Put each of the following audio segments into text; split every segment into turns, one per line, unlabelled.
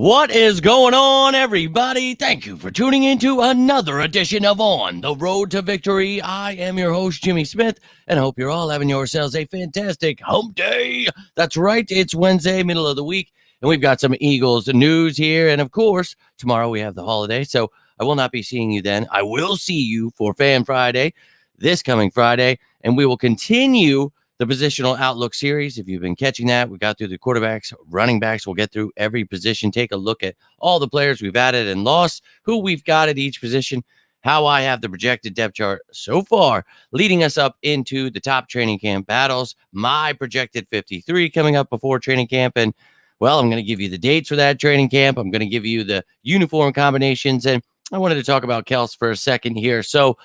What is going on, everybody? Thank you for tuning into another edition of On the Road to Victory. I am your host, Jimmy Smith, and I hope you're all having yourselves a fantastic hump day. That's right, it's Wednesday, middle of the week, and we've got some Eagles news here. And of course, tomorrow we have the holiday, so I will not be seeing you then. I will see you for Fan Friday this coming Friday, and we will continue the positional outlook series. If you've been catching that, we got through the quarterbacks, running backs. We'll get through every position, take a look at all the players we've added and lost, who we've got at each position, how I have the projected depth chart so far, leading us up into the top training camp battles, my projected 53 coming up before training camp. And well, I'm going to give you the dates for that training camp. I'm going to give you the uniform combinations. And I wanted to talk about Kelce for a second here. So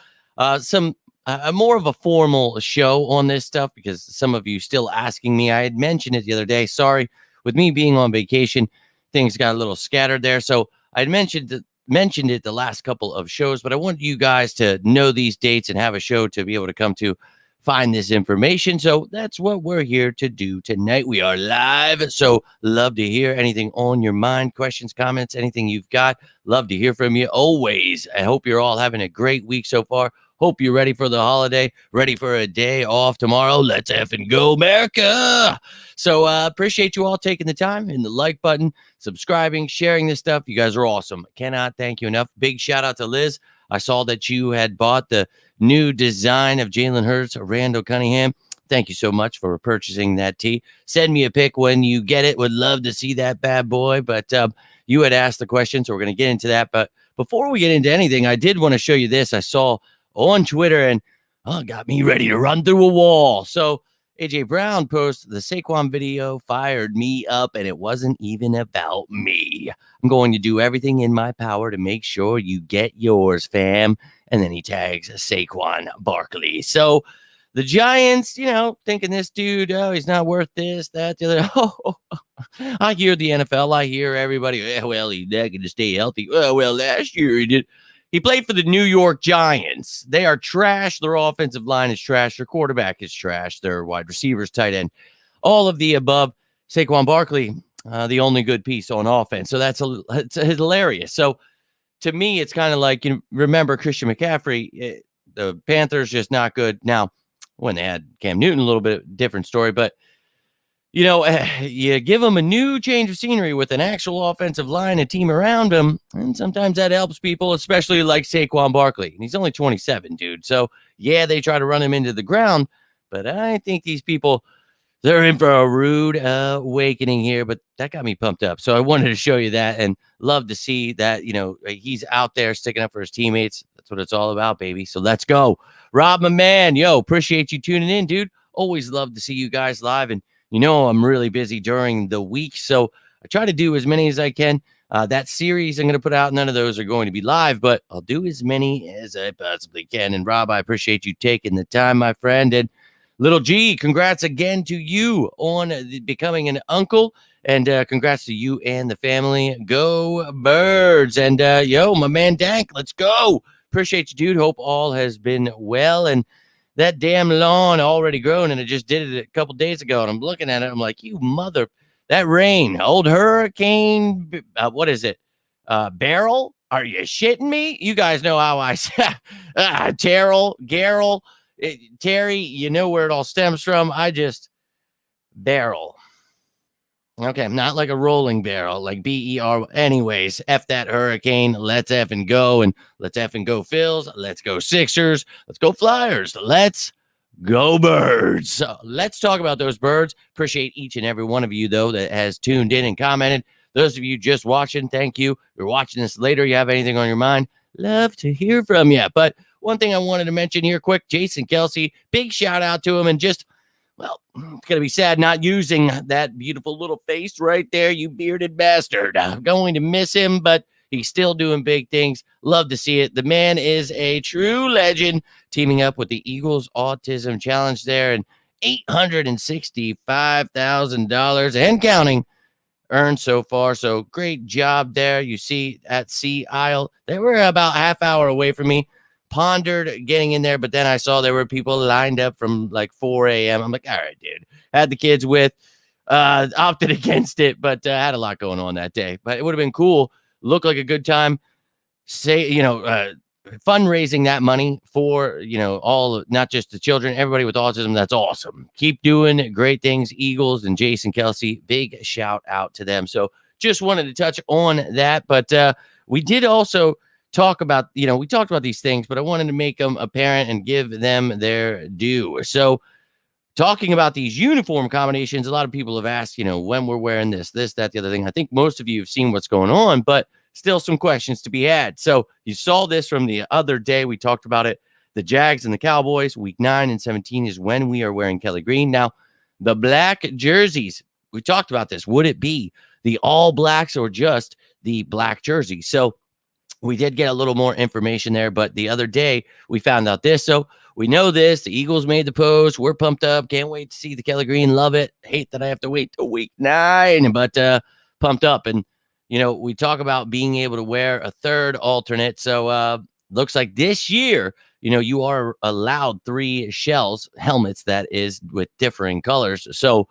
more of a formal show on this stuff because some of you still asking me. I had mentioned it the other day. Sorry, with me being on vacation, things got a little scattered there. So I mentioned it the last couple of shows, but I want you guys to know these dates and have a show to be able to come to find this information. So that's what we're here to do tonight. We are live. So love to hear anything on your mind, questions, comments, anything you've got. Love to hear from you always. I hope you're all having a great week so far. Hope you're ready for the holiday, ready for a day off tomorrow. Let's effing go, America. So appreciate you all taking the time, and the like button, subscribing, sharing this stuff. You guys are awesome. Cannot thank you enough. Big shout out to Liz. I saw that you had bought the new design of Jalen Hurts, Randall Cunningham. Thank you so much for purchasing that tee. Send me a pic when you get it. Would love to see that bad boy. But you had asked the question, so we're going to get into that. But before we get into anything, I did want to show you this. I saw on Twitter, and got me ready to run through a wall. So AJ Brown posted the Saquon video, fired me up, and it wasn't even about me. I'm going to do everything in my power to make sure you get yours, fam. And then he tags Saquon Barkley. So the Giants, thinking this dude, he's not worth this, that, the other. I hear the NFL. I hear everybody, he's not going to stay healthy. Well, last year he did. He played for the New York Giants. They are trash. Their offensive line is trash. Their quarterback is trash. Their wide receivers, tight end, all of the above. Saquon Barkley, the only good piece on offense. So it's hilarious. So to me, it's kind of like, remember Christian McCaffrey, the Panthers just not good. Now, when they had Cam Newton, a little bit different story, but you give them a new change of scenery with an actual offensive line, a team around him, and sometimes that helps people, especially like Saquon Barkley. And he's only 27, dude. So, yeah, they try to run him into the ground, but I think these people, they're in for a rude awakening here, but that got me pumped up. So I wanted to show you that and love to see that, he's out there sticking up for his teammates. That's what it's all about, baby. So let's go. Rob, my man, appreciate you tuning in, dude. Always love to see you guys live, and I'm really busy during the week, so I try to do as many as I can. That series I'm going to put out, none of those are going to be live, but I'll do as many as I possibly can. And Rob, I appreciate you taking the time, my friend. And Little G, congrats again to you on becoming an uncle, and congrats to you and the family. Go Birds. And my man Dank, let's go. Appreciate you, dude. Hope all has been well. And that damn lawn already grown, and I just did it a couple days ago, and I'm looking at it. I'm like, that rain, old hurricane, what is it? Barrel? Are you shitting me? You guys know how I say Garrel, Terry, you know where it all stems from. Barrel. Okay, not like a rolling barrel, like B-E-R. Anyways, F that hurricane. Let's effing go, and let's effing go Phils. Let's go Sixers. Let's go Flyers. Let's go Birds. So let's talk about those Birds. Appreciate each and every one of you, though, that has tuned in and commented. Those of you just watching, thank you. If you're watching this later, you have anything on your mind, love to hear from you. But one thing I wanted to mention here quick, Jason Kelce, big shout out to him, and just, well, it's going to be sad not using that beautiful little face right there, you bearded bastard. I'm going to miss him, but he's still doing big things. Love to see it. The man is a true legend, teaming up with the Eagles Autism Challenge there, and $865,000 and counting earned so far. So great job there. You see at Sea Isle, they were about half hour away from me. Pondered getting in there, but then I saw there were people lined up from like 4 a.m. I'm like, all right, dude. Had the kids with. opted against it, but had a lot going on that day. But it would have been cool. Looked like a good time. Say, fundraising that money for, all, not just the children, everybody with autism. That's awesome. Keep doing great things. Eagles and Jason Kelce, big shout out to them. So just wanted to touch on that. But we did also talk about, we talked about these things, but I wanted to make them apparent and give them their due. So talking about these uniform combinations, a lot of people have asked, when we're wearing this, that, the other thing. I think most of you have seen what's going on, but still some questions to be had. So you saw this from the other day. We talked about it. The Jags and the Cowboys, week 9 and 17 is when we are wearing Kelly green. Now, the black jerseys, we talked about this. Would it be the all blacks or just the black jersey? So we did get a little more information there, but the other day we found out this. So we know this. The Eagles made the post. We're pumped up. Can't wait to see the Kelly green. Love it. Hate that I have to wait till week 9, but pumped up. And, we talk about being able to wear a third alternate. So looks like this year, you are allowed 3 helmets that is with differing colors. So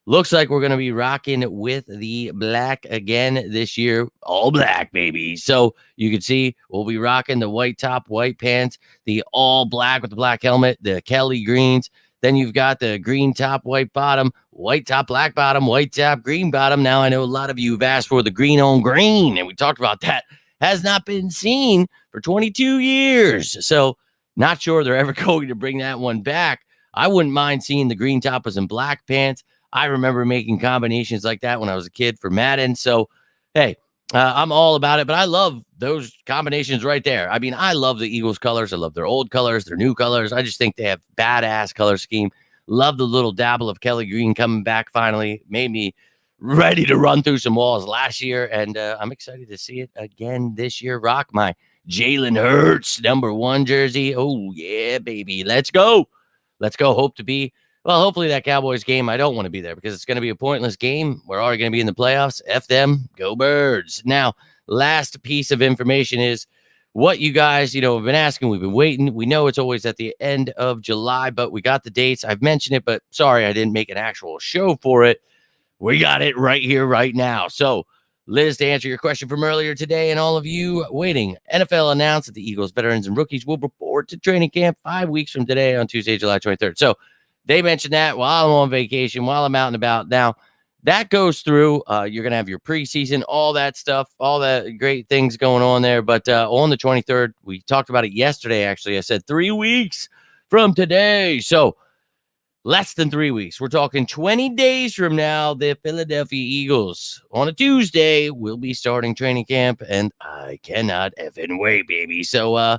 looks like we're going to be rocking with the black again this year. All black, baby. So you can see we'll be rocking the white top, white pants, the all black with the black helmet, the Kelly greens. Then you've got the green top, white bottom, white top, black bottom, white top, green bottom. Now, I know a lot of you have asked for the green on green, and we talked about that. Has not been seen for 22 years. So not sure they're ever going to bring that one back. I wouldn't mind seeing the green toppers and black pants. I remember making combinations like that when I was a kid for Madden. So, hey, I'm all about it, but I love those combinations right there. I mean, I love the Eagles colors. I love their old colors, their new colors. I just think they have badass color scheme. Love the little dabble of Kelly green coming back finally. Made me ready to run through some walls last year, and I'm excited to see it again this year. Rock my Jalen Hurts #1 jersey. Oh, yeah, baby. Let's go. Let's go. Hope to be. Well, hopefully that Cowboys game, I don't want to be there because it's going to be a pointless game. We're already going to be in the playoffs. F them. Go Birds. Now, last piece of information is what you guys, have been asking. We've been waiting. We know it's always at the end of July, but we got the dates. I've mentioned it, but sorry, I didn't make an actual show for it. We got it right here, right now. So, Liz, to answer your question from earlier today and all of you waiting, NFL announced that the Eagles veterans and rookies will report to training camp 5 weeks from today on Tuesday, July 23rd. So, they mentioned that while I'm on vacation, while I'm out and about. Now, that goes through. You're going to have your preseason, all that stuff, all the great things going on there. But on the 23rd, we talked about it yesterday, actually. I said 3 weeks from today. So less than 3 weeks. We're talking 20 days from now. The Philadelphia Eagles on a Tuesday will be starting training camp. And I cannot effing wait, baby. So,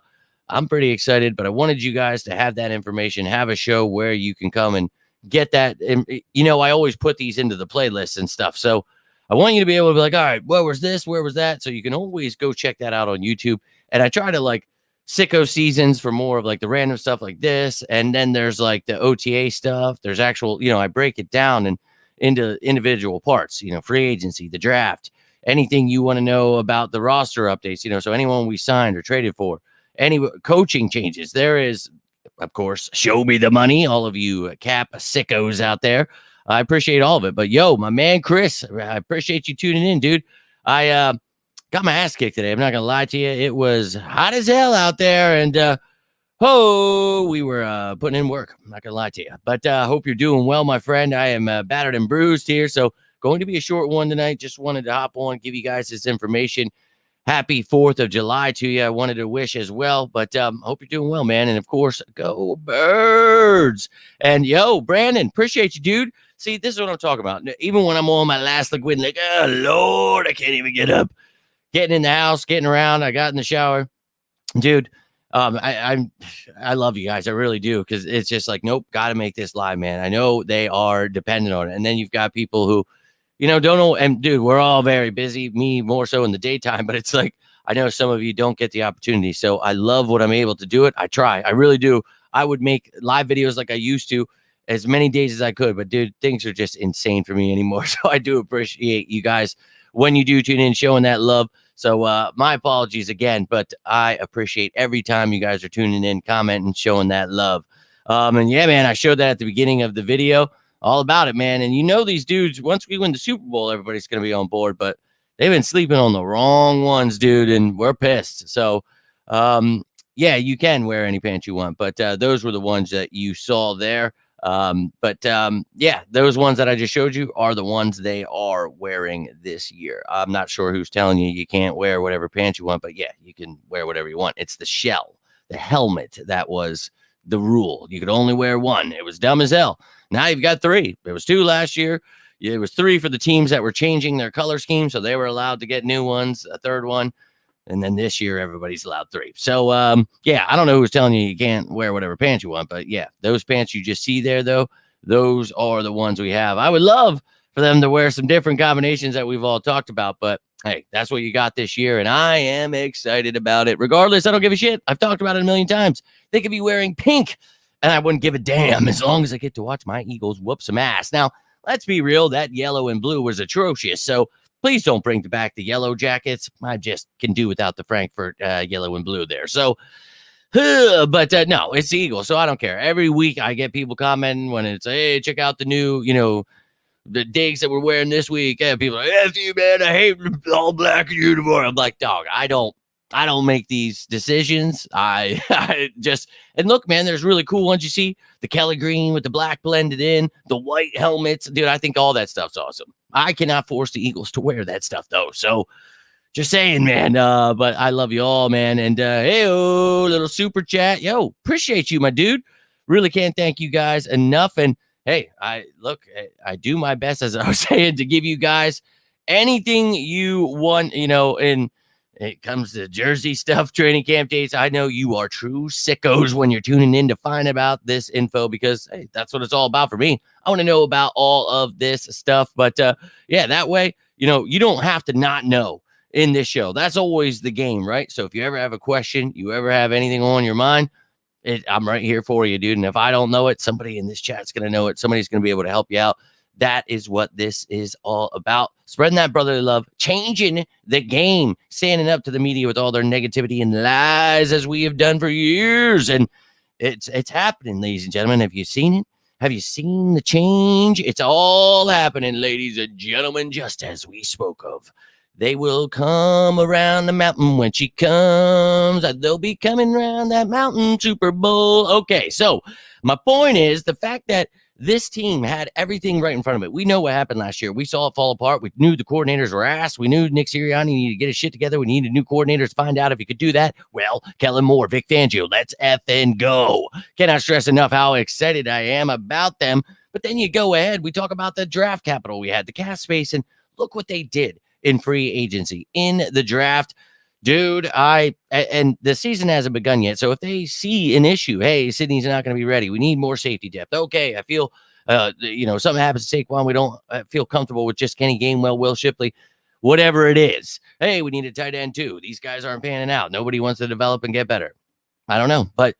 I'm pretty excited, but I wanted you guys to have that information, have a show where you can come and get that. And, I always put these into the playlists and stuff. So I want you to be able to be like, all right, where was this? Where was that? So you can always go check that out on YouTube. And I try to sicko seasons for more of the random stuff like this. And then there's the OTA stuff. There's actual, I break it down and into individual parts, free agency, the draft, anything you want to know about the roster updates, so anyone we signed or traded for. Any coaching changes. There is, of course, show me the money. All of you cap sickos out there. I appreciate all of it. But yo, my man, Chris, I appreciate you tuning in, dude. I got my ass kicked today. I'm not going to lie to you. It was hot as hell out there. And, we were putting in work. I'm not going to lie to you. But I hope you're doing well, my friend. I am battered and bruised here. So going to be a short one tonight. Just wanted to hop on, give you guys this information. Happy 4th of July to you. I wanted to wish as well, but hope you're doing well, man. And of course, go Birds. And yo, Brandon, appreciate you, dude. See, this is what I'm talking about. Even when I'm on my last liquid, oh Lord, I can't even get up. Getting in the house, getting around. I got in the shower, dude. I love you guys. I really do, because it's just nope, got to make this live, man. I know they are dependent on it, and then you've got people who. Don't know. And dude, we're all very busy, me more so in the daytime, but it's I know some of you don't get the opportunity. So I love what I'm able to do it. I try. I really do. I would make live videos like I used to as many days as I could, but dude, things are just insane for me anymore. So I do appreciate you guys when you do tune in, showing that love. So my apologies again, but I appreciate every time you guys are tuning in, commenting, showing that love. And yeah, man, I showed that at the beginning of the video all about it, man. And you know these dudes, once we win the Super Bowl, everybody's going to be on board, but they've been sleeping on the wrong ones, dude, and we're pissed. So, yeah, you can wear any pants you want, but those were the ones that you saw there. Yeah, those ones that I just showed you are the ones they are wearing this year. I'm not sure who's telling you can't wear whatever pants you want, but yeah, you can wear whatever you want. It's the shell, the helmet that was the rule. You could only wear one. It was dumb as hell. Now you've got three. There was two last year. It was three for the teams that were changing their color scheme, so they were allowed to get new ones, a third one. And then this year, everybody's allowed three. So, yeah, I don't know who's telling you can't wear whatever pants you want. But, yeah, those pants you just see there, though, those are the ones we have. I would love for them to wear some different combinations that we've all talked about. But, hey, that's what you got this year. And I am excited about it. Regardless, I don't give a shit. I've talked about it a million times. They could be wearing pink, and I wouldn't give a damn as long as I get to watch my Eagles whoop some ass. Now, let's be real. That yellow and blue was atrocious. So, please don't bring back the yellow jackets. I just can do without the Frankfurt yellow and blue there. So, but no, it's the Eagles, so I don't care. Every week I get people commenting when it's, hey, check out the new, the digs that we're wearing this week. Yeah, people are like, F you, man, I hate all black uniform. I'm like, dog, I don't make these decisions. I just, and look, man, there's really cool ones you see. The Kelly green with the black blended in, the white helmets. Dude, I think all that stuff's awesome. I cannot force the Eagles to wear that stuff, though. So just saying, man. But I love you all, man. And hey-oh, little super chat. Yo, appreciate you, my dude. Really can't thank you guys enough. And hey, I do my best, as I was saying, to give you guys anything you want, and it comes to jersey stuff, training camp dates. I know you are true sickos when you're tuning in to find about this info because, hey, that's what it's all about for me. I want to know about all of this stuff. But, yeah, that way, you don't have to not know in this show. That's always the game, right? So if you ever have a question, you ever have anything on your mind, I'm right here for you, dude. And if I don't know it, somebody in this chat's going to know it. Somebody's going to be able to help you out. That is what this is all about. Spreading that brotherly love, changing the game, standing up to the media with all their negativity and lies as we have done for years. And it's happening, ladies and gentlemen. Have you seen it? Have you seen the change? It's all happening, ladies and gentlemen, just as we spoke of. They will come around the mountain when she comes. They'll be coming around that mountain, Super Bowl. Okay, so my point is the fact that this team had everything right in front of it. We know what happened last year. We saw it fall apart. We knew the coordinators were ass. We knew Nick Sirianni needed to get his shit together. We needed new coordinators to find out if he could do that. Well, Kellen Moore, Vic Fangio, let's effing go. Cannot stress enough how excited I am about them. But then you go ahead. We talk about the draft capital we had, the cap space, and look what they did in free agency, in the draft. Dude, and the season hasn't begun yet. So if they see an issue, hey, Sydney's not going to be ready. We need more safety depth. Okay, I feel, something happens to Saquon. We don't feel comfortable with just Kenny Gainwell, Will Shipley, whatever it is. Hey, we need a tight end too. These guys aren't panning out. Nobody wants to develop and get better. I don't know, but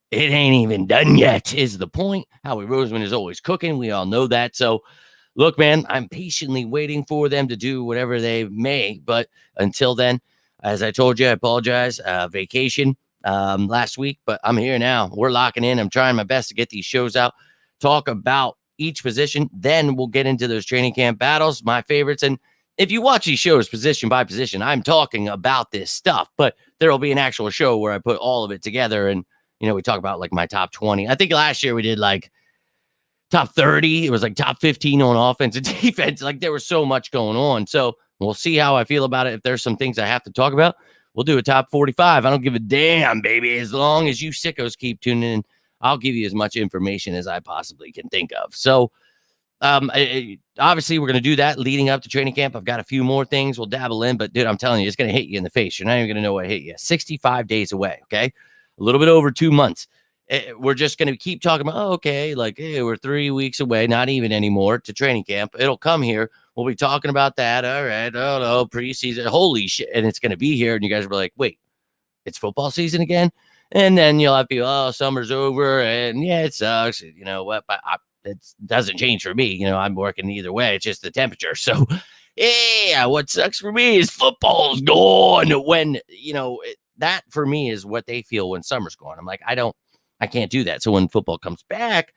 it ain't even done yet is the point. Howie Roseman is always cooking. We all know that. So, look, man, I'm patiently waiting for them to do whatever they may. But until then, as I told you, I apologize. Vacation last week, but I'm here now. We're locking in. I'm trying my best to get these shows out, talk about each position. Then we'll get into those training camp battles, my favorites. And if you watch these shows position by position, I'm talking about this stuff, but there will be an actual show where I put all of it together. And, we talk about like my top 20. I think last year we did like top 30. It was like top 15 on offense and defense. Like there was so much going on. So we'll see how I feel about it. If there's some things I have to talk about, we'll do a top 45. I don't give a damn, baby. As long as you sickos keep tuning in, I'll give you as much information as I possibly can think of. So obviously we're going to do that leading up to training camp. I've got a few more things we'll dabble in, but dude, I'm telling you, it's going to hit you in the face. You're not even going to know what hit you. 65 days away. Okay. A little bit over 2 months. We're just going to keep talking about, hey, we're 3 weeks away, not even anymore to training camp. It'll come here. We'll be talking about that. All right. Oh, no, preseason. Holy shit. And it's going to be here. And you guys will be like, wait, it's football season again? And then you'll have people, summer's over. And yeah, it sucks. You know what? But it doesn't change for me. I'm working either way. It's just the temperature. So, yeah, what sucks for me is football's gone. When, that for me is what they feel when summer's gone. I'm like, I can't do that. So when football comes back,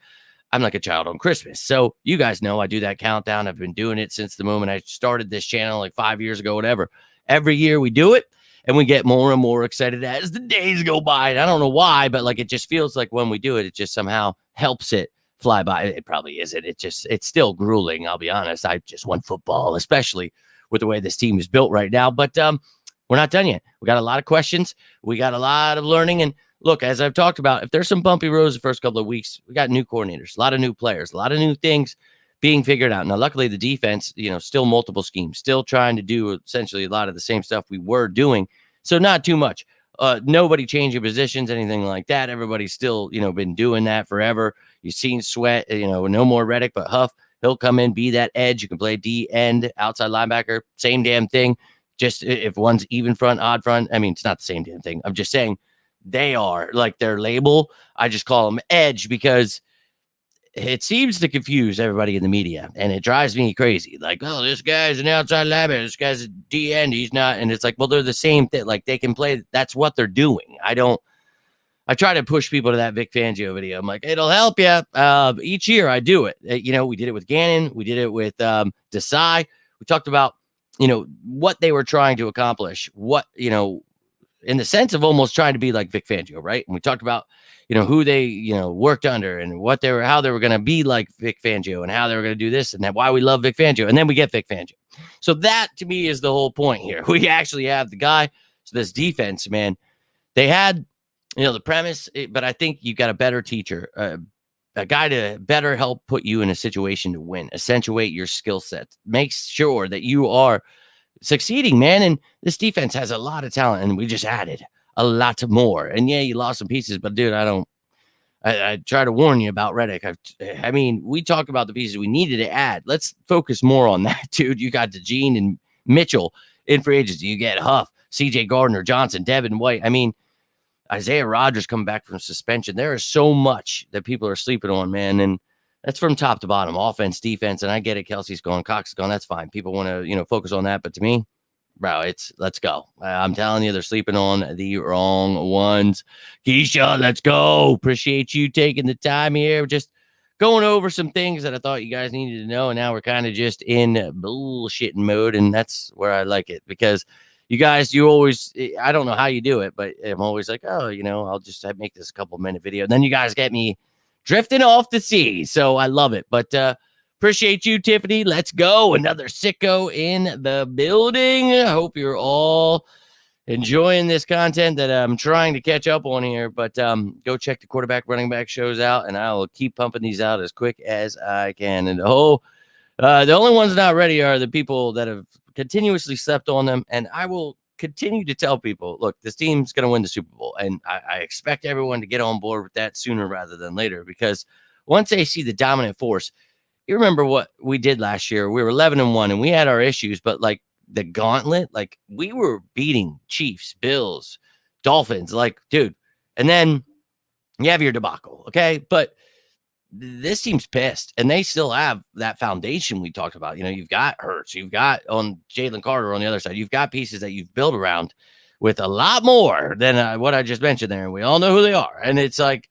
I'm like a child on Christmas. So you guys know I do that countdown. I've been doing it since the moment I started this channel, like 5 years ago, whatever. Every year we do it, and we get more and more excited as the days go by. And I don't know why, but like it just feels like when we do it, it just somehow helps it fly by. It probably isn't. It's still grueling. I'll be honest. I just want football, especially with the way this team is built right now. But we're not done yet. We got a lot of questions. We got a lot of learning. And look, as I've talked about, if there's some bumpy roads the first couple of weeks, we got new coordinators, a lot of new players, a lot of new things being figured out. Now, luckily, the defense, still multiple schemes, still trying to do essentially a lot of the same stuff we were doing. So not too much. Nobody changing positions, anything like that. Everybody's still, been doing that forever. You've seen Sweat, no more Reddick, but Huff. He'll come in, be that edge. You can play D end, outside linebacker, same damn thing. Just if one's even front, odd front. I mean, it's not the same damn thing. I'm just saying they are like their label. I just call them edge because it seems to confuse everybody in the media, and it drives me crazy. Like, oh, this guy's an outside linebacker, this guy's a D end, he's not. And it's like, well, they're the same thing. Like they can play. That's what they're doing. I try to push people to that Vic Fangio video. I'm like, it'll help you. Each year I do it. We did it with Gannon. We did it with Desai. We talked about, what they were trying to accomplish, in the sense of almost trying to be like Vic Fangio, right? And we talked about, who they, worked under and how they were going to be like Vic Fangio and how they were going to do this and why we love Vic Fangio. And then we get Vic Fangio. So that to me is the whole point here. We actually have the guy. So this defense, man, they had, the premise, but I think you got a better teacher, a guy to better help put you in a situation to win, accentuate your skill set, make sure that you are succeeding, man. And this defense has a lot of talent, and we just added a lot more. And yeah, you lost some pieces, but dude, I try to warn you about Reddick. I mean, we talk about the pieces we needed to add. Let's focus more on that, dude. You got DeGene and Mitchell in free agency. You get Huff, CJ Gardner Johnson, Devin White. I mean, Isaiah Rodgers coming back from suspension. There is so much that people are sleeping on, man. And that's from top to bottom, offense, defense. And I get it. Kelce's gone, Cox is gone. That's fine. People want to, focus on that. But to me, bro, let's go. I'm telling you, they're sleeping on the wrong ones. Keisha, let's go. Appreciate you taking the time here. Just going over some things that I thought you guys needed to know. And now we're kind of just in bullshitting mode. And that's where I like it, because you guys, I don't know how you do it, but I'm always like, oh, I'll just make this a couple-minute video. And then you guys get me drifting off the sea. So I love it. But appreciate you, Tiffany. Let's go. Another sicko in the building. I hope you're all enjoying this content that I'm trying to catch up on here. But go check the quarterback, running back shows out, and I will keep pumping these out as quick as I can. And the only ones not ready are the people that have continuously slept on them. And I will continue to tell people, look, this team's going to win the Super Bowl. And I expect everyone to get on board with that sooner rather than later, because once they see the dominant force, you remember what we did last year. We were 11-1 and we had our issues, but like the gauntlet, like we were beating Chiefs, Bills, Dolphins, like, dude. And then you have your debacle. Okay. But this team's pissed, and they still have that foundation we talked about. You've got Hurts, you've got on Jalen Carter on the other side, you've got pieces that you've built around with a lot more than what I just mentioned there. And we all know who they are. And it's like,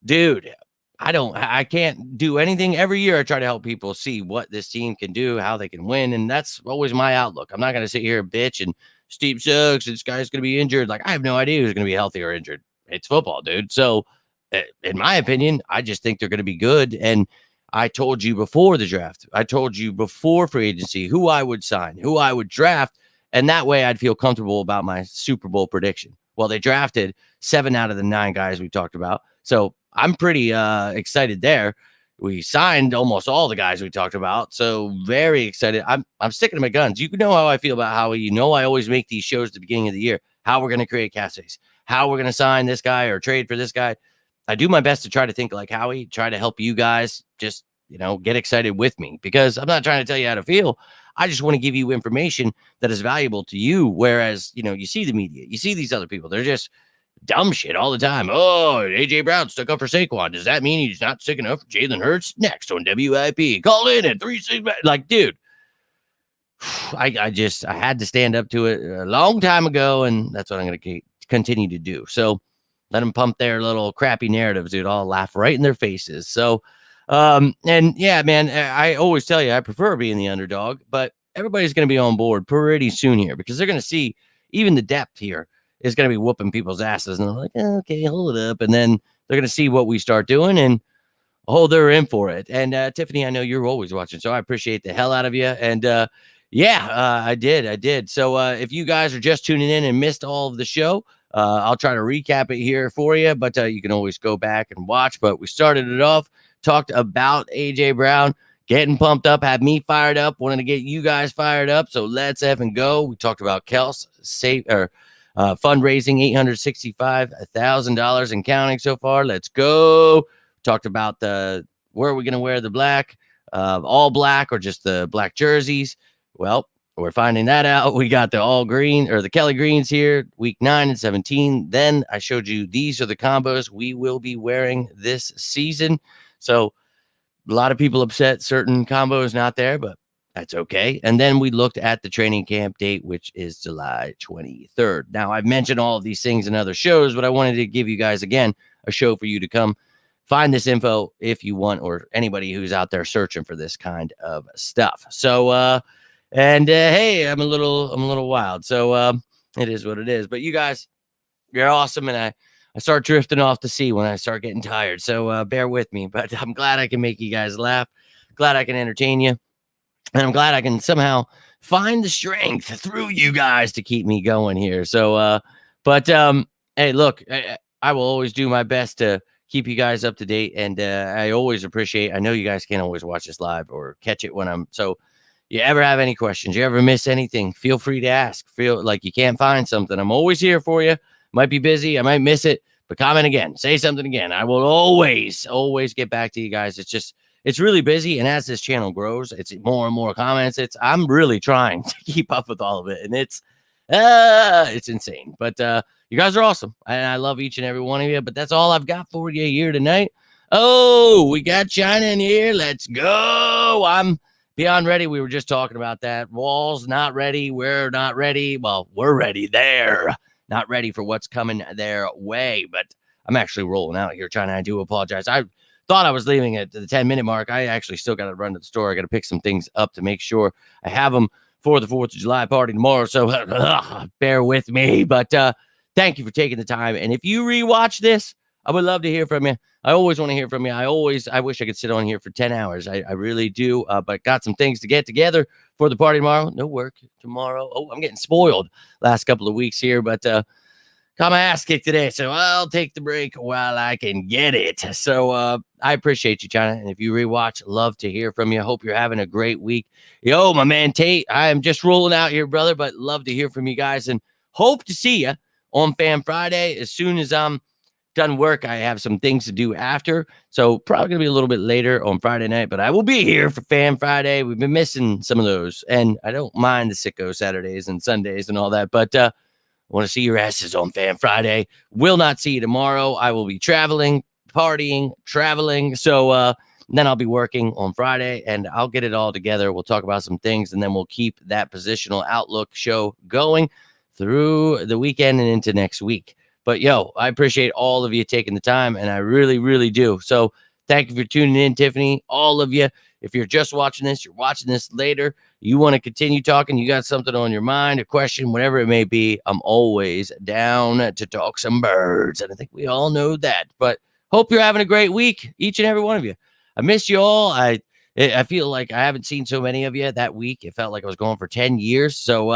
dude, I can't do anything. Every year I try to help people see what this team can do, how they can win. And that's always my outlook. I'm not going to sit here and bitch and Steve sucks, this guy's going to be injured. Like, I have no idea who's going to be healthy or injured. It's football, dude. So in my opinion, I just think they're going to be good. And I told you before the draft, I told you before free agency, who I would sign, who I would draft. And that way I'd feel comfortable about my Super Bowl prediction. Well, they drafted 7 out of the 9 guys we talked about. So I'm pretty excited there. We signed almost all the guys we talked about. So very excited. I'm sticking to my guns. You know how I feel about Howie. I always make these shows at the beginning of the year, how we're going to create cap space, how we're going to sign this guy or trade for this guy. I do my best to try to think like Howie, try to help you guys just, get excited with me, because I'm not trying to tell you how to feel. I just want to give you information that is valuable to you. Whereas, you see the media, you see these other people, they're just dumb shit all the time. Oh, AJ Brown stuck up for Saquon. Does that mean he's not sticking up for Jalen Hurts? Next on WIP, call in at 3-6. Like, dude, I had to stand up to it a long time ago, and that's what I'm going to continue to do. So let them pump their little crappy narratives, dude. I'll laugh right in their faces. So And yeah, man, I always tell you I prefer being the underdog, but everybody's going to be on board pretty soon here because they're going to see even the depth here is going to be whooping people's asses, and they're like, okay, hold it up, and then they're going to see what we start doing, and oh, they're in for it. And Tiffany, I know you're always watching, so I appreciate the hell out of you. And I did. So if you guys are just tuning in and missed all of the show, I'll try to recap it here for you, but you can always go back and watch. But we started it off, talked about AJ Brown, getting pumped up, had me fired up, wanted to get you guys fired up. So let's effing go. We talked about Kelce fundraising $865,000 and counting so far. Let's go. Talked about where are we going to wear the black, all black or just the black jerseys. Well, we're finding that out. We got the all green or the Kelly greens here, week 9 and 17. Then I showed you these are the combos we will be wearing this season. So a lot of people upset certain combos not there, but that's okay. And then we looked at the training camp date, which is July 23rd. Now, I've mentioned all of these things in other shows, but I wanted to give you guys, again, a show for you to come find this info if you want, or anybody who's out there searching for this kind of stuff. So, hey, I'm a little wild. So, it is what it is. But you guys, you're awesome, and I start drifting off the sea when I start getting tired. So, bear with me. But I'm glad I can make you guys laugh. Glad I can entertain you, and I'm glad I can somehow find the strength through you guys to keep me going here. So, hey, look, I will always do my best to keep you guys up to date. And I always appreciate, I know you guys can't always watch this live or catch it when so you ever have any questions, you ever miss anything, feel free to ask. Feel like you can't find something, I'm always here for you. Might be busy, I might miss it, but comment again, say something again. I will always get back to you guys. It's really busy. And as this channel grows, it's more and more comments. I'm really trying to keep up with all of it. And it's insane, but you guys are awesome, and I love each and every one of you. But that's all I've got for you here tonight. Oh, we got China in here. Let's go. I'm beyond ready. We were just talking about that. Walls not ready. We're not ready. Well, we're ready there. Not ready for what's coming their way. But I'm actually rolling out here, China. I do apologize. I thought I was leaving at the 10-minute mark. I actually still got to run to the store. I got to pick some things up to make sure I have them for the 4th of July party tomorrow. So bear with me. But thank you for taking the time. And if you rewatch this, I would love to hear from you. I always want to hear from you. I wish I could sit on here for 10 hours. I really do. But got some things to get together for the party tomorrow. No work tomorrow. Oh, I'm getting spoiled last couple of weeks here. But got my ass kicked today. So I'll take the break while I can get it. So I appreciate you, China. And if you rewatch, love to hear from you. Hope you're having a great week. Yo, my man Tate, I am just rolling out here, brother. But love to hear from you guys. And hope to see you on Fan Friday. As soon as I'm done work, I have some things to do after. So probably going to be a little bit later on Friday night. But I will be here for Fan Friday. We've been missing some of those. And I don't mind the sicko Saturdays and Sundays and all that. But I want to see your asses on Fan Friday. Will not see you tomorrow. I will be traveling, partying, traveling. So then I'll be working on Friday, and I'll get it all together. We'll talk about some things, and then we'll keep that positional outlook show going through the weekend and into next week. But yo, I appreciate all of you taking the time, and I really, really do. So thank you for tuning in, Tiffany. All of you. If you're just watching this, you're watching this later, you want to continue talking, you got something on your mind, a question, whatever it may be, I'm always down to talk some birds. And I think we all know that. But hope you're having a great week, each and every one of you. I miss you all. I feel like I haven't seen so many of you that week. It felt like I was going for 10 years. So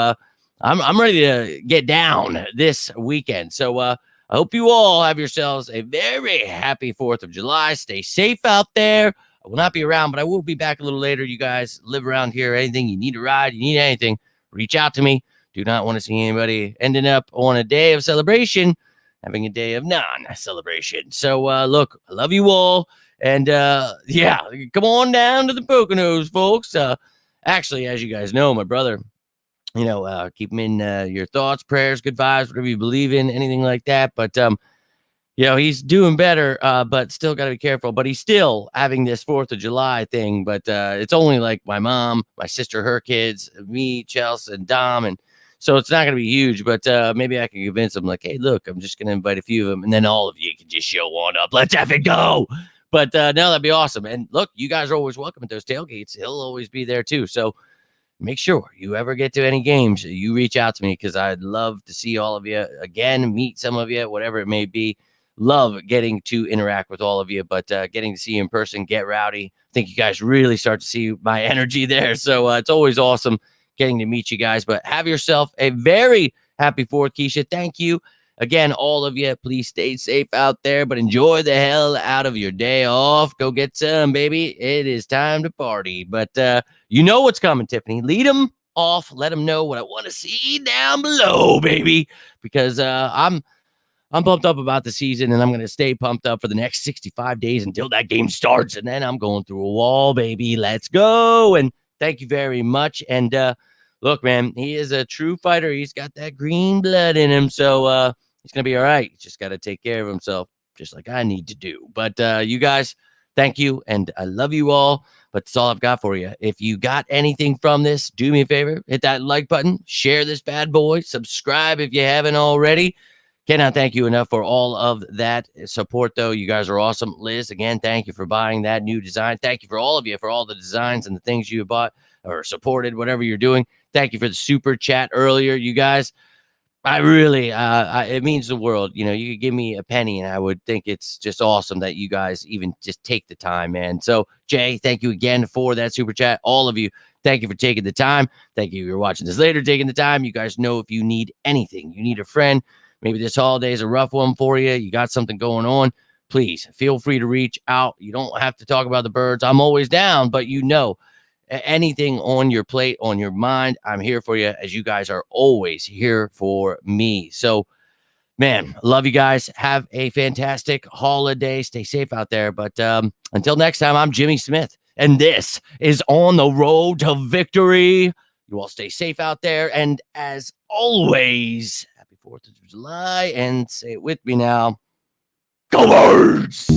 I'm ready to get down this weekend. So I hope you all have yourselves a very happy 4th of July. Stay safe out there. I will not be around, but I will be back a little later. You guys live around here. Anything you need a ride, you need anything, reach out to me. Do not want to see anybody ending up on a day of celebration, having a day of non-celebration. So look, I love you all. And yeah, come on down to the Poconos, folks. Actually, as you guys know, my brother, keep him in your thoughts, prayers, good vibes, whatever you believe in, anything like that. But he's doing better, but still got to be careful. But he's still having this 4th of July thing. But it's only like my mom, my sister, her kids, me, Chelsea, and Dom. And so it's not going to be huge. But maybe I can convince them, like, hey, look, I'm just going to invite a few of them. And then all of you can just show on up. Let's have it go. But no, that'd be awesome. And look, you guys are always welcome at those tailgates. He'll always be there too. So make sure you ever get to any games, you reach out to me because I'd love to see all of you again, meet some of you, whatever it may be. Love getting to interact with all of you, but getting to see you in person, get rowdy. I think you guys really start to see my energy there. So it's always awesome getting to meet you guys. But have yourself a very happy 4th, Keisha. Thank you. Again, all of you, please stay safe out there, but enjoy the hell out of your day off. Go get some, baby. It is time to party. But you know what's coming, Tiffany. Lead them off. Let them know what I want to see down below, baby, because I'm pumped up about the season, and I'm going to stay pumped up for the next 65 days until that game starts, and then I'm going through a wall, baby. Let's go. And thank you very much. And look, man, he is a true fighter. He's got that green blood in him, so he's going to be all right. He's just got to take care of himself, just like I need to do. But you guys, thank you, and I love you all. But that's all I've got for you. If you got anything from this, do me a favor, hit that like button, share this bad boy, subscribe if you haven't already. Cannot thank you enough for all of that support, though. You guys are awesome. Liz, again, thank you for buying that new design. Thank you for all of you for all the designs and the things you bought or supported, whatever you're doing. Thank you for the super chat earlier, you guys. I really, it means the world. You know, you could give me a penny and I would think it's just awesome that you guys even just take the time, man. So, Jay, thank you again for that super chat. All of you, thank you for taking the time. Thank you if you're watching this later, taking the time. You guys know if you need anything, you need a friend, maybe this holiday is a rough one for you, you got something going on, please feel free to reach out. You don't have to talk about the birds. I'm always down, but you know, anything on your plate, on your mind, I'm here for you, as you guys are always here for me. So, man, love you guys. Have a fantastic holiday. Stay safe out there. But until next time, I'm Jimmy Smith, and this is On the Road to Victory. You all stay safe out there. And as always, happy 4th of July. And say it with me now. Go Birds!